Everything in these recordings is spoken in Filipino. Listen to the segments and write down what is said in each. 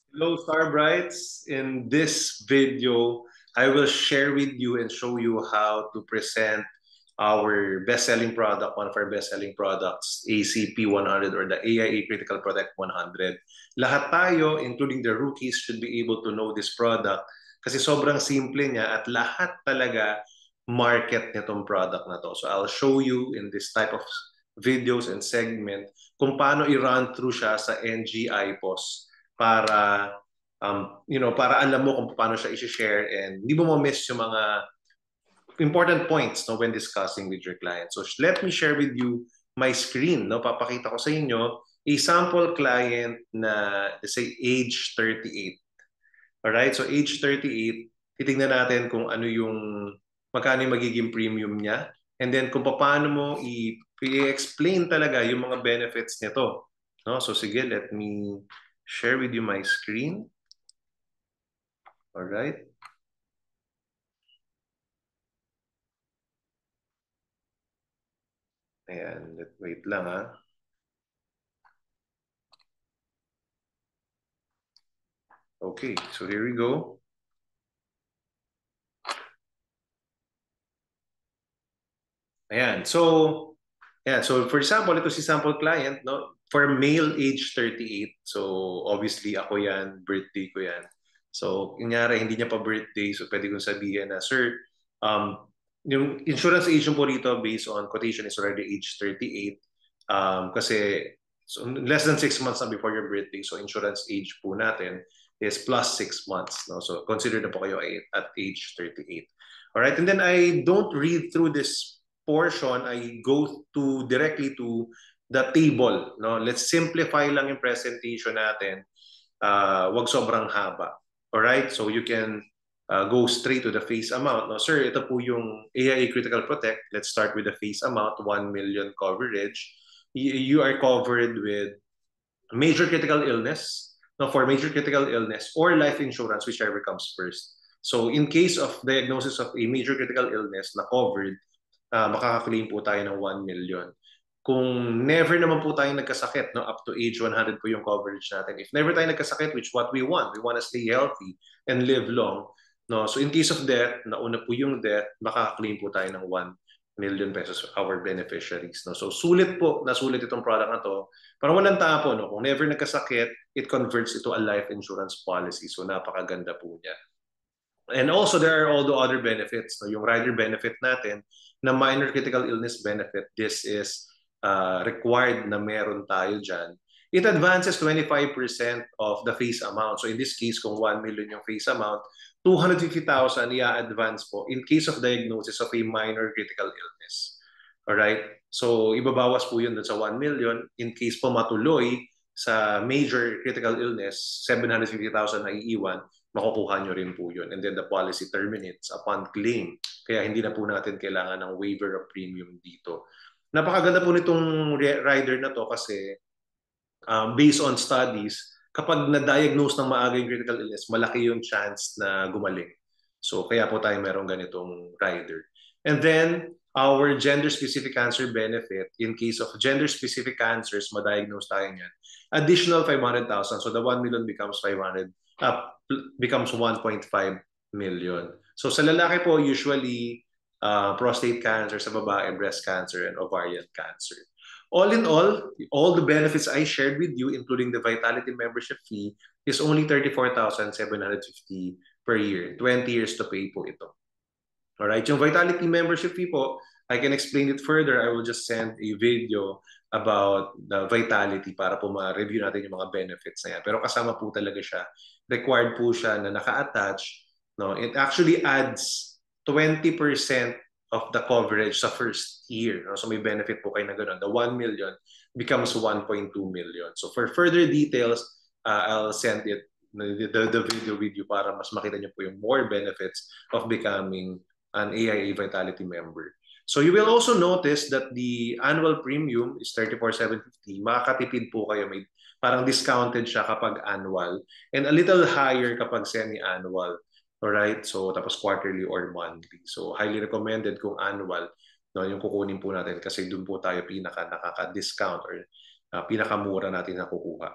Hello, Star Brights. In this video, I will share with you and show you how to present our best-selling product, one of our best-selling products, ACP 100 or the AIA Critical Product 100. Lahat tayo, including the rookies, should be able to know this product kasi sobrang simple niya at lahat talaga market nitong product na to. So I'll show you in this type of videos and segment kung paano i-run through siya sa NG IPOS para para alam mo kung paano siya i-share and hindi mo ma-miss yung mga important points no when discussing with your client. So let me share with you my screen, no? Papakita ko sa inyo a sample client na let's say age 38. All right? So age 38, titingnan natin kung ano yung magkano yung magiging premium niya and then kung paano mo i-explain talaga yung mga benefits nito. No? So sige, let me share with you my screen. All right? Ayan, wait lang ha. Okay, so here we go. Ayan, so for example, ito si sample client, no? For male age 38, so obviously ako yan, birthday ko yan. So, kunyari, hindi niya pa birthday, so pwede kong sabihin na, Sir, yung insurance agent po rito based on quotation is already age 38 kasi so less than 6 months na before your birthday, so insurance age po natin is plus 6 months. No? So, consider na po kayo at age 38. All right, and then I don't read through this portion, I go directly to the table. No? Let's simplify lang yung presentation natin. Wag sobrang haba. Alright? So you can go straight to the face amount. No, sir, ito po yung AIA Critical Protect. Let's start with the face amount, 1 million coverage. You are covered with major critical illness, no, for major critical illness or life insurance, whichever comes first. So in case of diagnosis of a major critical illness na covered, makaka-claim po tayo ng 1 million. Kung never naman po tayo nagkasakit, no, up to age 100 po yung coverage natin. If never tayo nagkasakit, which what we want to stay healthy and live long. No? So in case of death, nauna po yung death, makaka-claim po tayo ng 1 million pesos our beneficiaries. No? So sulit po, nasulit itong product na to. Para walang tapo, no? Kung never nagkasakit, it converts into a life insurance policy. So napakaganda po niya. And also, there are all the other benefits. No? Yung rider benefit natin, na minor critical illness benefit, this is required na meron tayo dyan. It advances 25% of the face amount. So in this case, kung 1 million yung face amount, 250,000 i-advance po in case of diagnosis of a minor critical illness. Alright? So ibabawas po yun dun sa 1 million. In case po matuloy sa major critical illness, 750,000 na iiwan, makukuha nyo rin po yun. And then the policy terminates upon claim. Kaya hindi na po natin kailangan ng waiver of premium dito. Napakaganda po nitong rider na to kasi based on studies, kapag na-diagnose ng maaga yung critical illness, malaki yung chance na gumaling. So kaya po tayo merong ganitong rider. And then, our gender-specific cancer benefit, in case of gender-specific cancers, ma-diagnose tayo niyan, additional 500,000. So the 1 million becomes 500, becomes 1.5 million. So sa lalaki po, usually prostate cancer, sa babae, breast cancer, and ovarian cancer. All in all the benefits I shared with you, including the Vitality membership fee, is only 34,750 per year. 20 years to pay po ito. Alright, yung Vitality membership fee po, I can explain it further. I will just send a video about the Vitality para po ma-review natin yung mga benefits na yan. Pero kasama po talaga siya. Required po siya na naka-attach. No? It actually adds 20% of the coverage sa first year. No? So may benefit po kayo na gano'n. The 1 million becomes 1.2 million. So for further details, I'll send it the video with you para mas makita niyo po yung more benefits of becoming an AIA Vitality member. So you will also notice that the annual premium is 34,750. Makakatipid po kayo. May parang discounted siya kapag annual and a little higher kapag semi-annual. Alright? So tapos quarterly or monthly. So highly recommended kung annual, no, yung kukunin po natin kasi doon po tayo nakaka-discount or pinakamura natin nakukuha.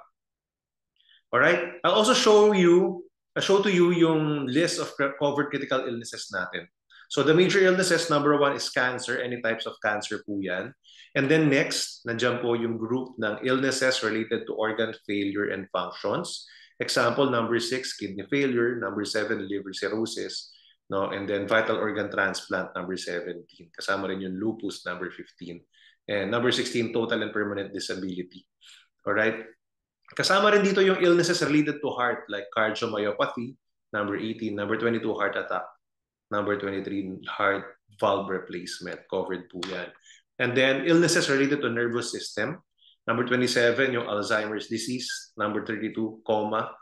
Alright? I'll also show to you yung list of covered critical illnesses natin. So the major illnesses, number 1 is cancer, any types of cancer po yan. And then next, nandiyan po yung group ng illnesses related to organ failure and functions. Example, number 6, kidney failure. Number 7, liver cirrhosis. No? And then vital organ transplant, number 17. Kasama rin yung lupus, number 15. And number 16, total and permanent disability. Alright? Kasama rin dito yung illnesses related to heart like cardiomyopathy, number 18, number 22, heart attack, number 23, heart valve replacement. Covered po yan. And then illnesses related to nervous system. Number 27, yung Alzheimer's disease. Number 32, coma.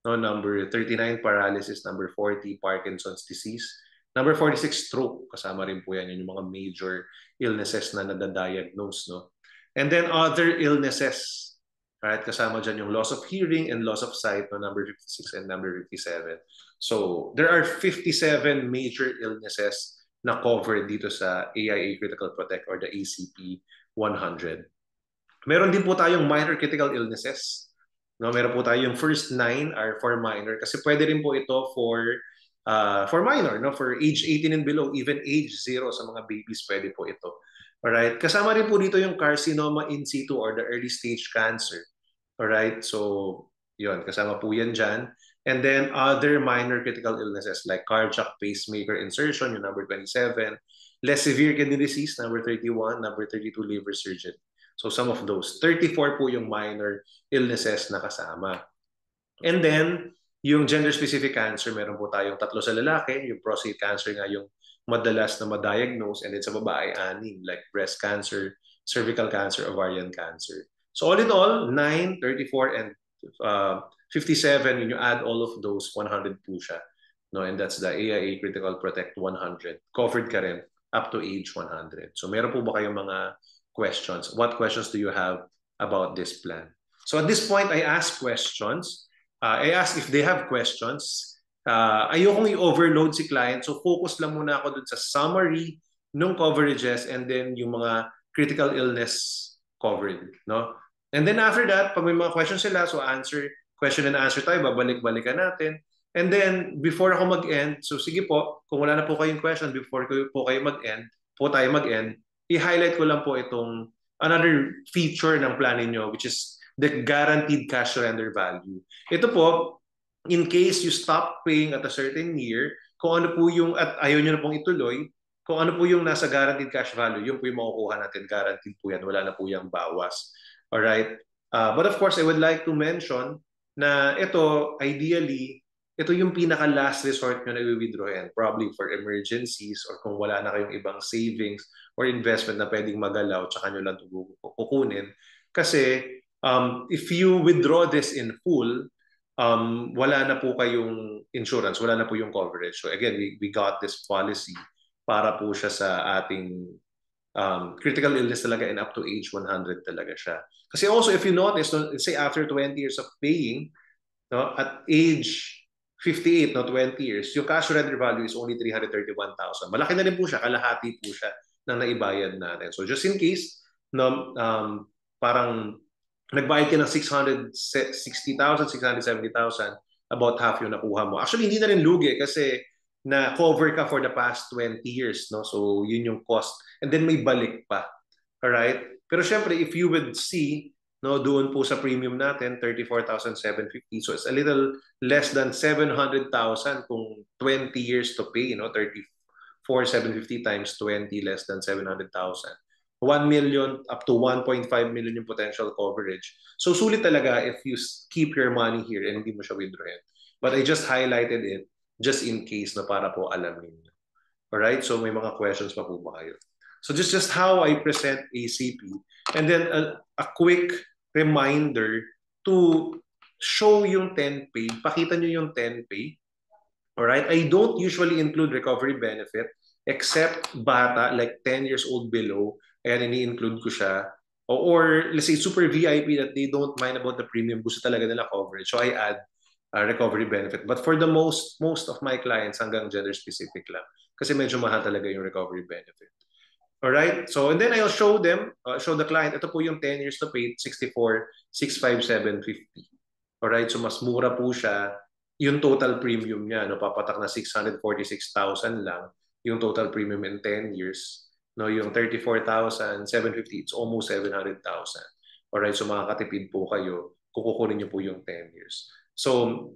No, number 39, paralysis. Number 40, Parkinson's disease. Number 46, stroke. Kasama rin po yan yung mga major illnesses na nadadiagnose. No? And then other illnesses. Right? Kasama dyan yung loss of hearing and loss of sight, no? Number 56 and number 57. So there are 57 major illnesses na covered dito sa AIA Critical Protect or the ACP 100. Meron din po tayong minor critical illnesses. No, meron po tayong first 9 are for minor kasi pwede rin po ito for minor, no, for age 18 and below, even age 0 sa mga babies pwede po ito. Alright, kasama rin po dito yung carcinoma in situ or the early stage cancer. Alright, so yun, kasama po yan dyan. And then other minor critical illnesses like cardiac pacemaker insertion, yung number 27, less severe kidney disease, number 31, number 32, liver surgery. So some of those. 34 po yung minor illnesses na kasama. And then, yung gender-specific cancer, meron po tayong 3 sa lalaki. Yung prostate cancer nga yung madalas na ma-diagnose. And then sa babae, 6, like breast cancer, cervical cancer, ovarian cancer. So all in all, 9, 34, and 57, when you add all of those, 100 po siya. No? And that's the AIA Critical Protect 100. Covered ka rin up to age 100. So meron po ba kayong mga questions? What questions do you have about this plan? So at this point, I ask questions. I ask if they have questions. Ayokong i-overload si client. So focus lang muna ako dun sa summary ng coverages and then yung mga critical illness covered. No? And then after that, pag may mga questions sila, so question and answer tayo, babalik-balikan natin. And then, before ako mag-end, so sige po, kung wala na po kayong question, before po kayo mag-end, i-highlight ko lang po itong another feature ng plan ninyo, which is the guaranteed cash surrender value. Ito po, in case you stop paying at a certain year, kung ano po yung, at ayaw nyo na pong ituloy, kung ano po yung nasa guaranteed cash value, yun po yung makukuha natin. Guaranteed po yan, wala na po yung bawas. Alright? But of course, I would like to mention na ito, ideally, ito yung pinaka-last resort nyo na i-withdraw yan. Probably for emergencies or kung wala na kayong ibang savings or investment na pwedeng magalaw, tsaka nyo lang kukunin. Kasi if you withdraw this in full, wala na po kayong insurance, wala na po yung coverage. So again, we got this policy para po siya sa ating critical illness talaga and up to age 100 talaga siya. Kasi also, if you notice, let's say after 20 years of paying, no, at age 58, no, 20 years, yung cash surrender value is only 331,000. Malaki na rin po siya, kalahati po siya ng naibayad natin. So just in case, no, parang nagbayad ka ng 660,000, 670,000, about half yung nakuha mo. Actually, hindi na rin lugi kasi na-cover ka for the past 20 years. No? So yun yung cost. And then may balik pa. Alright? Pero syempre, if you would see, no, doon po sa premium natin, 34,750. So it's a little less than 700,000 kung 20 years to pay, no? 34,750 times 20, less than 700,000. 1 million up to 1.5 million yung potential coverage. So sulit talaga if you keep your money here and hindi mo siya withdrawin. But I just highlighted it just in case na para po alam niyo. Alright? So may mga questions pa po ba kayo? So this is just how I present ACP. And then a quick reminder to show yung 10-pay. Pakita nyo yung 10-pay. Alright? I don't usually include recovery benefit except bata, like 10 years old below. Ayan, ini-include ko siya. Or let's say super VIP that they don't mind about the premium. Gusto talaga nila coverage. So I add recovery benefit. But for the most of my clients, hanggang gender specific lang. Kasi medyo mahal talaga yung recovery benefit. Alright? So, and then I'll show them, show the client, ito po yung 10 years to pay, 64,657.50. Alright, so mas mura po siya. Yung total premium niya, no, papatak na 646,000 lang yung total premium in 10 years. No, yung 34,750, it's almost 700,000. Alright, so makakatipid po kayo kung kukunin niyo po yung 10 years. So,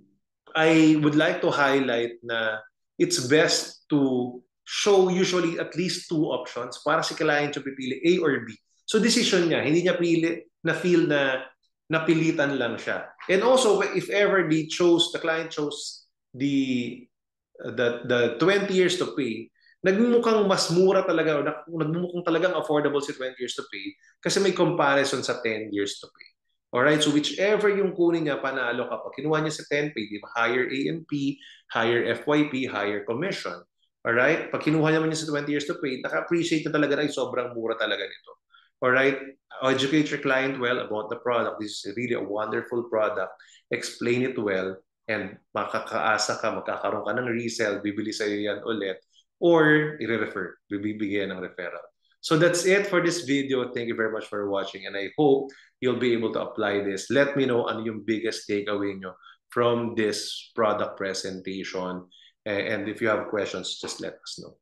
I would like to highlight na it's best to show usually at least two options para si client yung pipili A or B. So decision niya, hindi niya pili na feel na napilitan lang siya. And also, if ever the client chose the 20 years to pay, nagmumukhang mas mura talaga, nagmumukhang talagang affordable si 20 years to pay kasi may comparison sa 10 years to pay. Alright, so whichever yung kunin niya, panalo ka. Pag kinuha niya sa 10 pay, di ba, higher A&P, higher FYP, higher commission. Alright, pag kinuha naman niya sa 20 years to pay, naka-appreciate na talaga na sobrang mura talaga nito. Alright, educate your client well about the product. This is really a wonderful product. Explain it well and makakaasa ka, magkakaroon ka ng resell, bibili sa'yo yan ulit, or i-refer, bibigyan ng referral. So that's it for this video. Thank you very much for watching and I hope you'll be able to apply this. Let me know ano yung biggest takeaway nyo from this product presentation. And if you have questions, just let us know.